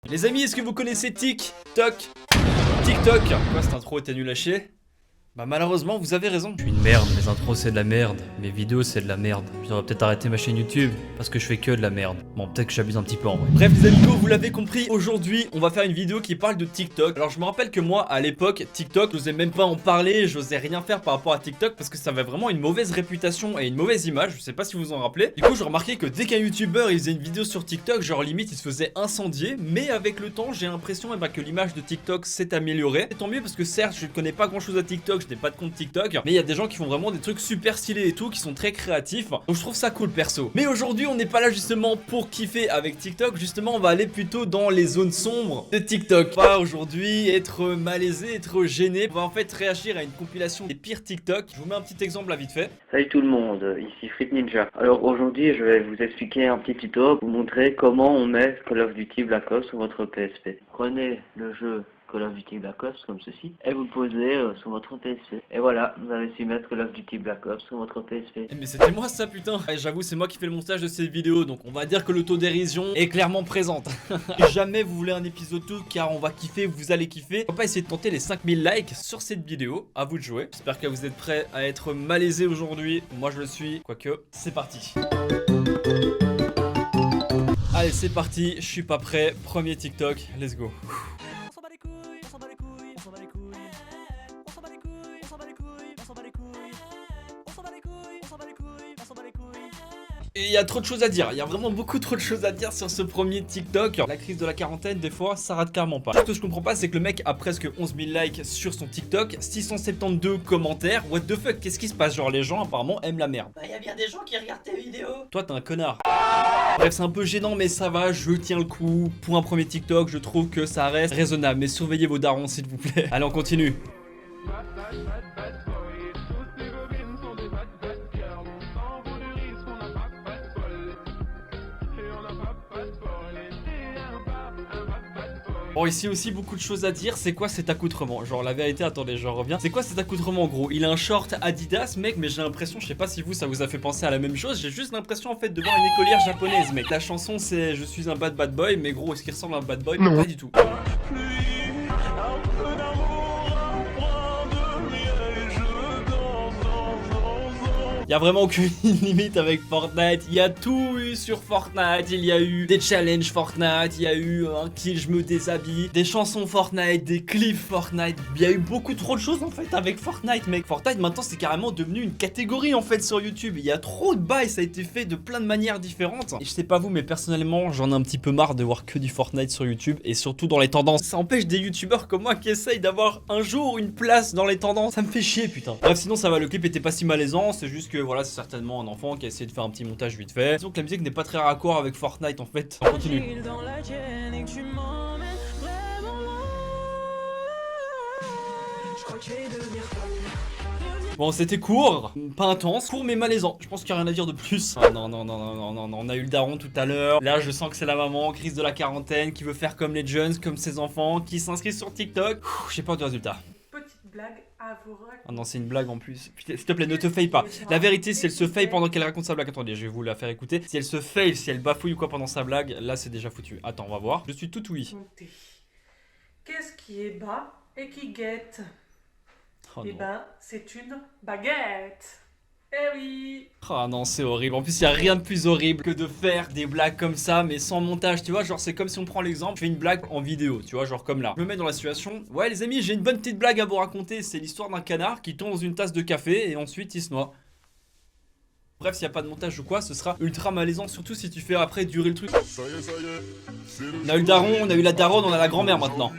Les amis, est-ce que vous connaissez TikTok? TikTok. Quoi, cette intro était nulle à chier? Bah malheureusement, vous avez raison. Je suis une merde, mes intros c'est de la merde, mes vidéos c'est de la merde. Je devrais peut-être arrêter ma chaîne YouTube parce que je fais que de la merde. Bon, peut-être que j'abuse un petit peu en vrai. Bref les amigos, vous l'avez compris, aujourd'hui on va faire une vidéo qui parle de TikTok. Alors je me rappelle que moi à l'époque, TikTok, j'osais même pas en parler, j'osais rien faire par rapport à TikTok parce que ça avait vraiment une mauvaise réputation et une mauvaise image, je sais pas si vous en rappelez. Du coup j'ai remarqué que dès qu'un youtubeur il faisait une vidéo sur TikTok, genre limite il se faisait incendier. Mais avec le temps j'ai l'impression que l'image de TikTok s'est améliorée. Et tant mieux parce que certes je ne connais pas grand chose à TikTok, je n'ai pas de compte TikTok, mais il y a des gens qui font vraiment des trucs super stylés et tout, qui sont très créatifs. Donc je trouve ça cool perso. Mais aujourd'hui on n'est pas là justement pour kiffer avec TikTok. Justement on va aller plutôt dans les zones sombres de TikTok. Pas aujourd'hui être malaisé, être gêné. On va en fait réagir à une compilation des pires TikTok. Je vous mets un petit exemple là vite fait. Salut tout le monde, ici Frit Ninja. Alors aujourd'hui je vais vous expliquer un petit tuto pour vous montrer comment on met Call of Duty Black Ops sur votre PSP. Prenez le jeu Call of Duty Black Ops comme ceci et vous le posez sur votre PSP. Et voilà, vous avez su mettre Call of Duty Black Ops sur votre PSP. Mais c'était moi ça putain. J'avoue c'est moi qui fais le montage de cette vidéo, donc on va dire que l'autodérision est clairement présente. Si jamais vous voulez un épisode 2 car on va kiffer, vous allez kiffer, on va pas essayer de tenter les 5000 likes sur cette vidéo. À vous de jouer. J'espère que vous êtes prêts à être malaisés aujourd'hui. Moi je le suis, quoique c'est parti. Allez c'est parti, je suis pas prêt. Premier TikTok, let's go. Et il y a trop de choses à dire, il y a vraiment beaucoup trop de choses à dire sur ce premier TikTok. La crise de la quarantaine, des fois, ça rate clairement pas. Ce que je comprends pas, c'est que le mec a presque 11 000 likes sur son TikTok, 672 commentaires. What the fuck, qu'est-ce qui se passe? Genre, les gens apparemment aiment la merde. Bah, y a bien des gens qui regardent tes vidéos. Toi, t'es un connard. Bref, c'est un peu gênant, mais ça va, je tiens le coup. Pour un premier TikTok, je trouve que ça reste raisonnable. Mais surveillez vos darons, s'il vous plaît. Allez, on continue. Bon, ici aussi beaucoup de choses à dire. C'est quoi cet accoutrement? Genre la vérité, attendez, je reviens. C'est quoi cet accoutrement gros? Il a un short Adidas mec, mais j'ai l'impression, je sais pas si vous ça vous a fait penser à la même chose. J'ai juste l'impression en fait de voir une écolière japonaise mec. La chanson c'est je suis un bad boy, mais gros est-ce qu'il ressemble à un bad boy? Non. Pas du tout. Il y a vraiment aucune limite avec Fortnite. Il y a tout eu sur Fortnite. Il y a eu des challenges Fortnite. Il y a eu un kill, je me déshabille. Des chansons Fortnite, des clips Fortnite. Il y a eu beaucoup trop de choses en fait avec Fortnite, mec. Fortnite maintenant c'est carrément devenu une catégorie en fait sur YouTube. Il y a trop de bails, ça a été fait de plein de manières différentes. Et je sais pas vous, mais personnellement j'en ai un petit peu marre de voir que du Fortnite sur YouTube. Et surtout dans les tendances. Ça empêche des youtubeurs comme moi qui essayent d'avoir un jour une place dans les tendances. Ça me fait chier putain. Bref, sinon ça va, le clip était pas si malaisant. C'est juste que voilà, c'est certainement un enfant qui a essayé de faire un petit montage vite fait. Disons que la musique n'est pas très raccord avec Fortnite en fait. On continue. Bon, c'était court, pas intense, court mais malaisant. Je pense qu'il n'y a rien à dire de plus. Ah, non, on a eu le daron tout à l'heure. Là, je sens que c'est la maman, crise de la quarantaine, qui veut faire comme les jeunes, comme ses enfants, qui s'inscrit sur TikTok. J'ai pas de résultat. Petite blague à vous raconter. Ah non, c'est une blague en plus. Putain, s'il te plaît, ne te faille pas. La vérité, si elle se faille pendant qu'elle raconte sa blague, attendez, je vais vous la faire écouter. Si elle se faille, si elle bafouille ou quoi pendant sa blague, là, c'est déjà foutu. Attends, on va voir. Je suis tout oui. Qu'est-ce qui est bas et qui guette? Oh Eh non. ben, c'est une baguette. Eh oui. Ah non, c'est horrible. En plus, il n'y a rien de plus horrible que de faire des blagues comme ça, mais sans montage. Tu vois, genre, c'est comme si on prend l'exemple, je fais une blague en vidéo, tu vois, genre comme là. Je me mets dans la situation. Ouais, les amis, j'ai une bonne petite blague à vous raconter. C'est l'histoire d'un canard qui tombe dans une tasse de café et ensuite il se noie. Bref, s'il n'y a pas de montage ou quoi, ce sera ultra malaisant, surtout si tu fais après durer le truc. On a eu le daron, on a eu la daronne, on a la grand-mère maintenant.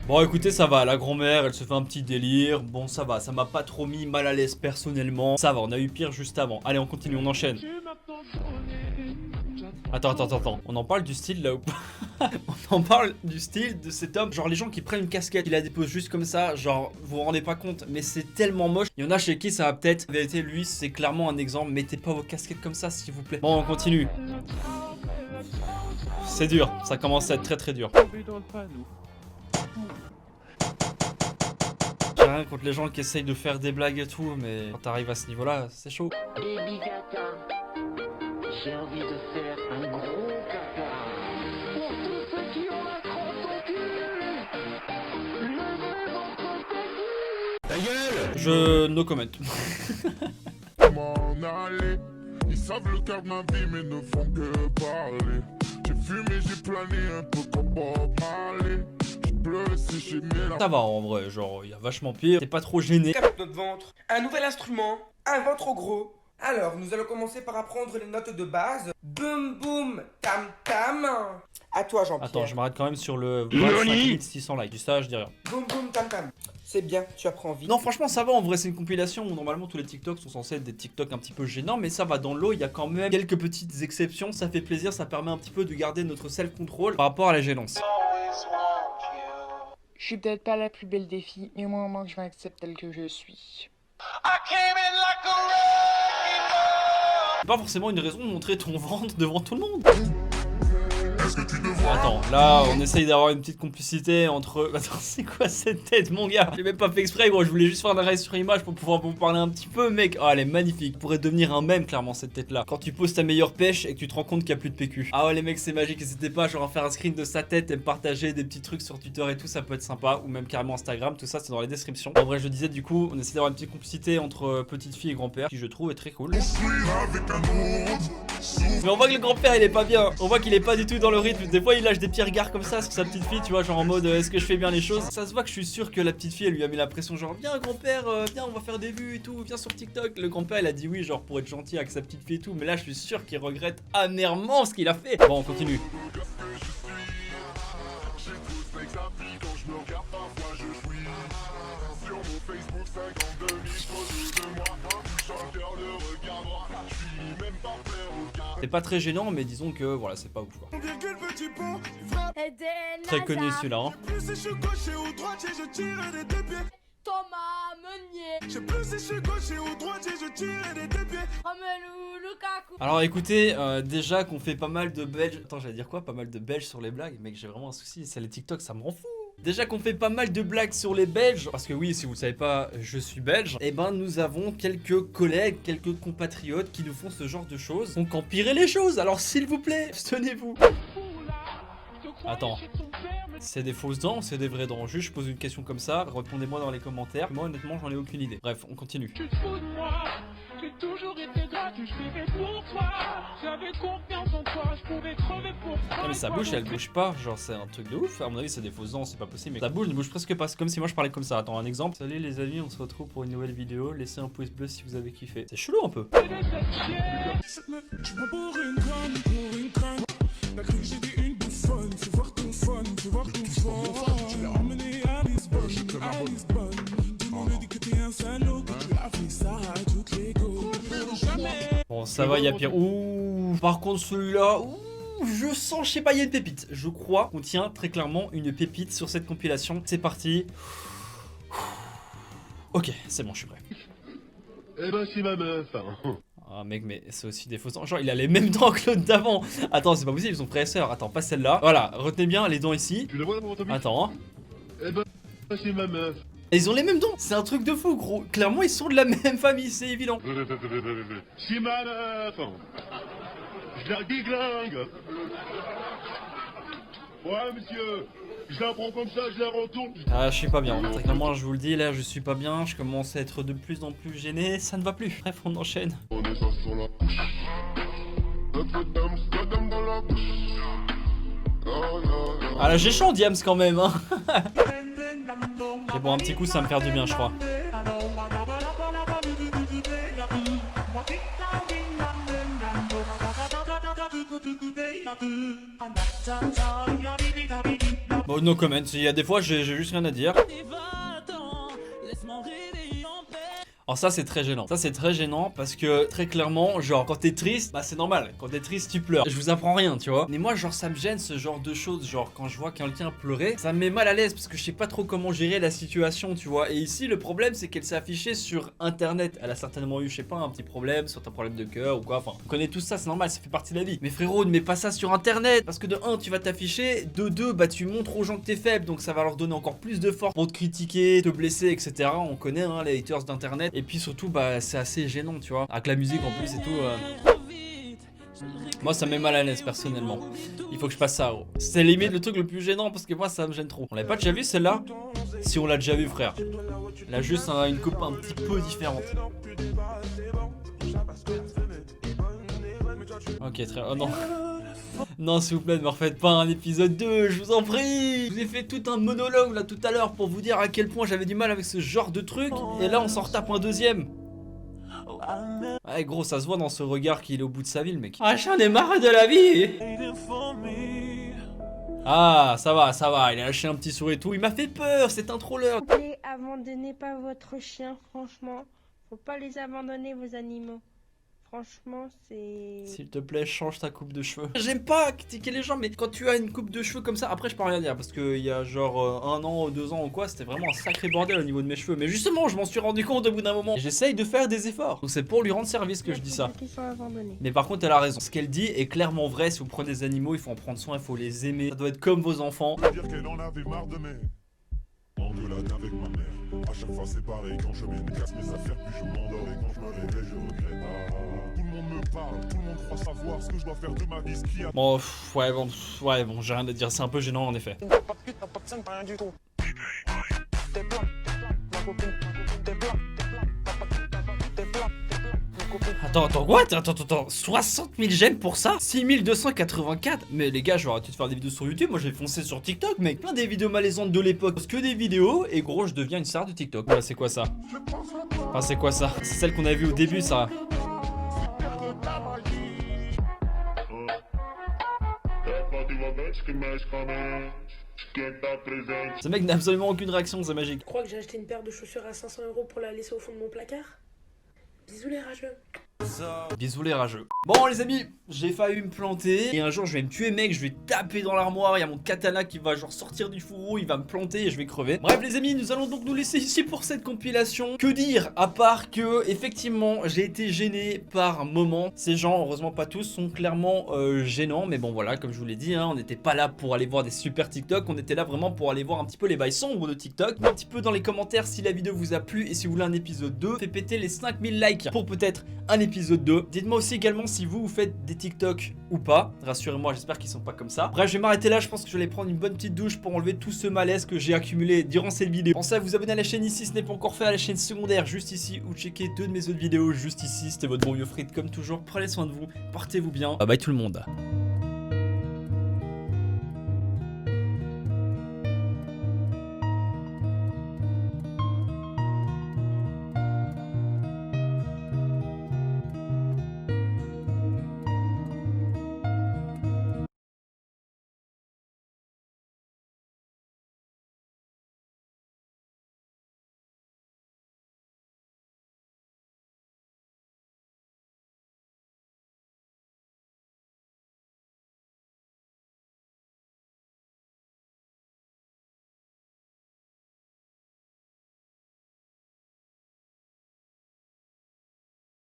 Bon écoutez, ça va, la grand-mère elle se fait un petit délire. Bon ça va, ça m'a pas trop mis mal à l'aise personnellement. Ça va, on a eu pire juste avant. Allez on continue, on enchaîne. Attends, on en parle du style là ou pas? On en parle du style de cet homme. Genre les gens qui prennent une casquette, qui la déposent juste comme ça. Genre vous vous rendez pas compte, mais c'est tellement moche. Il y en a chez qui ça va peut-être. En vérité lui c'est clairement un exemple. Mettez pas vos casquettes comme ça s'il vous plaît. Bon on continue. C'est dur, ça commence à être très dur. J'ai rien contre les gens qui essayent de faire des blagues et tout, mais quand t'arrives à ce niveau-là, c'est chaud. Baby Gata, j'ai envie de faire un gros caca. Pour tous ceux qui ont la crotte au cul, levez votre petit. Ta gueule! Je no comment. M'en aller, ils savent le cœur de ma vie mais ne font que parler. J'ai fumé, j'ai plané un peu comme Bob Marley. J'ai pleuré, séché, mais la... Ça va en vrai, genre il y a vachement pire. T'es pas trop gêné. Avec notre ventre, un nouvel instrument, un ventre gros. Alors, nous allons commencer par apprendre les notes de base. Boum boum, tam tam. À toi, Jean-Pierre. Attends, je m'arrête quand même sur le 25 600 likes. Du ça, je dis rien. Boum boum, tam tam. C'est bien, tu apprends vite. Non, franchement, ça va. En vrai, c'est une compilation où normalement tous les TikTok sont censés être des TikTok un petit peu gênants, mais ça va dans l'eau. Il y a quand même quelques petites exceptions. Ça fait plaisir, ça permet un petit peu de garder notre self-control par rapport à la gênance. Je suis peut-être pas la plus belle des filles, mais au moment que je m'accepte telle que je suis. C'est pas forcément une raison de montrer ton ventre devant tout le monde. Attends, là on essaye d'avoir une petite complicité entre... Attends, c'est quoi cette tête mon gars? J'ai même pas fait exprès gros, je voulais juste faire un arrêt sur image pour pouvoir vous parler un petit peu mec. Oh elle est magnifique, pourrait devenir un mème clairement cette tête là. Quand tu poses ta meilleure pêche et que tu te rends compte qu'il y a plus de PQ. Ah ouais les mecs c'est magique, n'hésitez pas genre à faire un screen de sa tête et me partager des petits trucs sur Twitter et tout, ça peut être sympa. Ou même carrément Instagram, tout ça c'est dans les descriptions. En vrai je disais du coup, on essaie d'avoir une petite complicité entre petite fille et grand-père, qui je trouve est très cool. Mais on voit que le grand-père il est pas bien, on voit qu'il est pas du tout dans le rythme. Des fois il lâche des petits regards comme ça sur sa petite fille, tu vois, genre en mode est-ce que je fais bien les choses. Ça se voit que je suis sûr que la petite fille elle lui a mis la pression genre viens grand-père, viens on va faire des vues et tout, viens sur TikTok. Le grand-père il a dit oui genre pour être gentil avec sa petite fille et tout, mais là je suis sûr qu'il regrette amèrement ce qu'il a fait. Bon on continue. C'est pas très gênant mais disons que voilà c'est pas ouf quoi. Très connu celui-là hein. Thomas Meunier. Alors écoutez, déjà qu'on fait pas mal de belges... Attends j'allais dire quoi? Pas mal de belges sur les blagues? Mec j'ai vraiment un souci, c'est les TikTok ça me rend fou. Déjà qu'on fait pas mal de blagues sur les Belges, parce que oui, si vous le savez pas, je suis belge, et ben nous avons quelques collègues, quelques compatriotes qui nous font ce genre de choses. Donc empirez les choses, alors s'il vous plaît, tenez-vous. Attends, c'est des fausses dents ou c'est des vraies dents? Juste je pose une question comme ça, répondez-moi dans les commentaires. Moi honnêtement j'en ai aucune idée. Bref, on continue. Tu te fous de moi, j'ai toujours été gratuit, je vivais pour toi. J'avais confiance en toi, je pouvais crever pour toi. Non mais sa bouche elle bouge pas, genre c'est un truc de ouf. À mon avis c'est des fausses dents, c'est pas possible. Mais sa bouche ne bouge presque pas, c'est comme si moi je parlais comme ça. Attends un exemple. Salut les amis, on se retrouve pour une nouvelle vidéo. Laissez un pouce bleu si vous avez kiffé. C'est chelou un peu. Bon ça va, il y a pire. Ouh, par contre celui-là, ouh, je sens, je sais pas, il y a une pépite. Je crois qu'on tient très clairement une pépite sur cette compilation. C'est parti. Ok, c'est bon, je suis prêt. Eh ben c'est ma meuf. Ah mec mais c'est aussi des fausses dents. Genre il a les mêmes dents que l'autre d'avant. Attends c'est pas possible, ils sont frères et sœurs. Attends pas celle-là. Voilà, retenez bien les dents ici. Tu la vois dans ton but? Attends hein. Eh ben c'est ma meuf. Et ils ont les mêmes dents. C'est un truc de fou gros. Clairement ils sont de la même famille, c'est évident. C'est ma meuf. Je la déglingue. Ouais monsieur, je la prends comme ça, je la retourne. Ah je suis pas bien. Très clairement je vous le dis là je suis pas bien. Je commence à être de plus en plus gêné. Ça ne va plus. Bref on enchaîne. On est ça sur la couche. Notre dame dans la bouche. Ah là j'ai chaud Diams quand même hein. Et bon un petit coup ça va me faire du bien je crois. Bon no comment, il y a des fois j'ai juste rien à dire. Alors ça c'est très gênant. Ça c'est très gênant parce que très clairement, genre quand t'es triste, bah c'est normal. Quand t'es triste tu pleures. Je vous apprends rien, tu vois. Mais moi genre ça me gêne ce genre de choses. Genre quand je vois quelqu'un pleurer, ça me met mal à l'aise parce que je sais pas trop comment gérer la situation, tu vois. Et ici le problème c'est qu'elle s'est affichée sur internet. Elle a certainement eu, je sais pas, un petit problème sur un problème de cœur ou quoi. Enfin, on connaît tout ça, c'est normal, ça fait partie de la vie. Mais frérot, ne mets pas ça sur internet parce que de 1 tu vas t'afficher, de 2 bah tu montres aux gens que t'es faible, donc ça va leur donner encore plus de force pour te critiquer, te blesser, etc. On connaît hein, les haters d'internet. Et puis surtout bah c'est assez gênant, tu vois. Avec la musique en plus et tout. Moi ça me met mal à l'aise personnellement. Il faut que je passe ça. C'est limite le truc le plus gênant parce que moi ça me gêne trop. On l'avait pas déjà vu celle-là? Si on l'a déjà vu frère. Elle a juste une coupe un petit peu différente. Ok très... Oh non. Non s'il vous plaît ne me refaites pas un épisode 2, je vous en prie. Je vous ai fait tout un monologue là tout à l'heure pour vous dire à quel point j'avais du mal avec ce genre de truc. Et là on s'en retape un deuxième. Ouais gros ça se voit dans ce regard qu'il est au bout de sa vie le mec. Ah j'en ai marre de la vie. Ah ça va, il a lâché un petit sourire et tout. Il m'a fait peur, c'est un troller. S'il vous plaît, abandonnez pas votre chien, franchement. Faut pas les abandonner vos animaux. Franchement, c'est... S'il te plaît, change ta coupe de cheveux. J'aime pas critiquer les gens, mais quand tu as une coupe de cheveux comme ça, après je peux rien dire, parce qu'il y a genre 1 an, 2 ans ou quoi, c'était vraiment un sacré bordel au niveau de mes cheveux. Mais justement, je m'en suis rendu compte au bout d'un moment. J'essaye de faire des efforts. Donc c'est pour lui rendre service que je dis ça. Mais par contre, elle a raison. Ce qu'elle dit est clairement vrai. Si vous prenez des animaux, il faut en prendre soin, il faut les aimer. Ça doit être comme vos enfants. Dire qu'elle en avait marre de mes engueulades avec ma mère. À chaque fois c'est pareil, quand je me casse mes affaires, puis je m'endors et quand je me réveille, je regrette. Tout le monde me parle, tout le monde croit savoir ce que je dois faire de ma vie, ce qu'il y a. Bon, ouais, bon, j'ai rien à dire. C'est un peu gênant en effet. T'as pas de pute, t'as pas de scène, t'as rien du tout. T'es plat, ma copine, t'es plat, t'es plat. Attends, what? Attends, 60 000 j'aime pour ça? 6284? Mais les gars, je vais arrêter de faire des vidéos sur YouTube, moi je vais foncer sur TikTok, mec. Plein des vidéos malaisantes de l'époque, parce que des vidéos, et gros, je deviens une star de TikTok. Voilà, c'est quoi ça? Enfin, c'est quoi ça? C'est celle qu'on a vue au début, ça. Ce mec n'a absolument aucune réaction, c'est magique. Tu crois que j'ai acheté une paire de chaussures à 500 € pour la laisser au fond de mon placard? Bisous les rageux. Bisous les rageux. Bon les amis, j'ai failli me planter et un jour je vais me tuer mec, je vais taper dans l'armoire, il y a mon katana qui va genre sortir du fourreau, il va me planter et je vais crever. Bref les amis, nous allons donc nous laisser ici pour cette compilation. Que dire à part que effectivement j'ai été gêné par moments. Ces gens, heureusement pas tous, sont clairement gênants, mais bon voilà, comme je vous l'ai dit, hein, on n'était pas là pour aller voir des super TikTok, on était là vraiment pour aller voir un petit peu les bails sombres de TikTok. Un petit peu dans les commentaires si la vidéo vous a plu et si vous voulez un épisode 2, faites péter les 5000 likes pour peut-être un épisode 2. Dites-moi aussi également si vous faites des TikTok ou pas. Rassurez-moi, j'espère qu'ils sont pas comme ça. Bref, je vais m'arrêter là. Je pense que je vais aller prendre une bonne petite douche pour enlever tout ce malaise que j'ai accumulé durant cette vidéo. Pensez à vous abonner à la chaîne ici si ce n'est pas encore fait, à la chaîne secondaire juste ici, ou checker 2 de mes autres vidéos juste ici. C'était votre bon vieux Frit comme toujours. Prenez soin de vous, portez-vous bien. Bye bye tout le monde.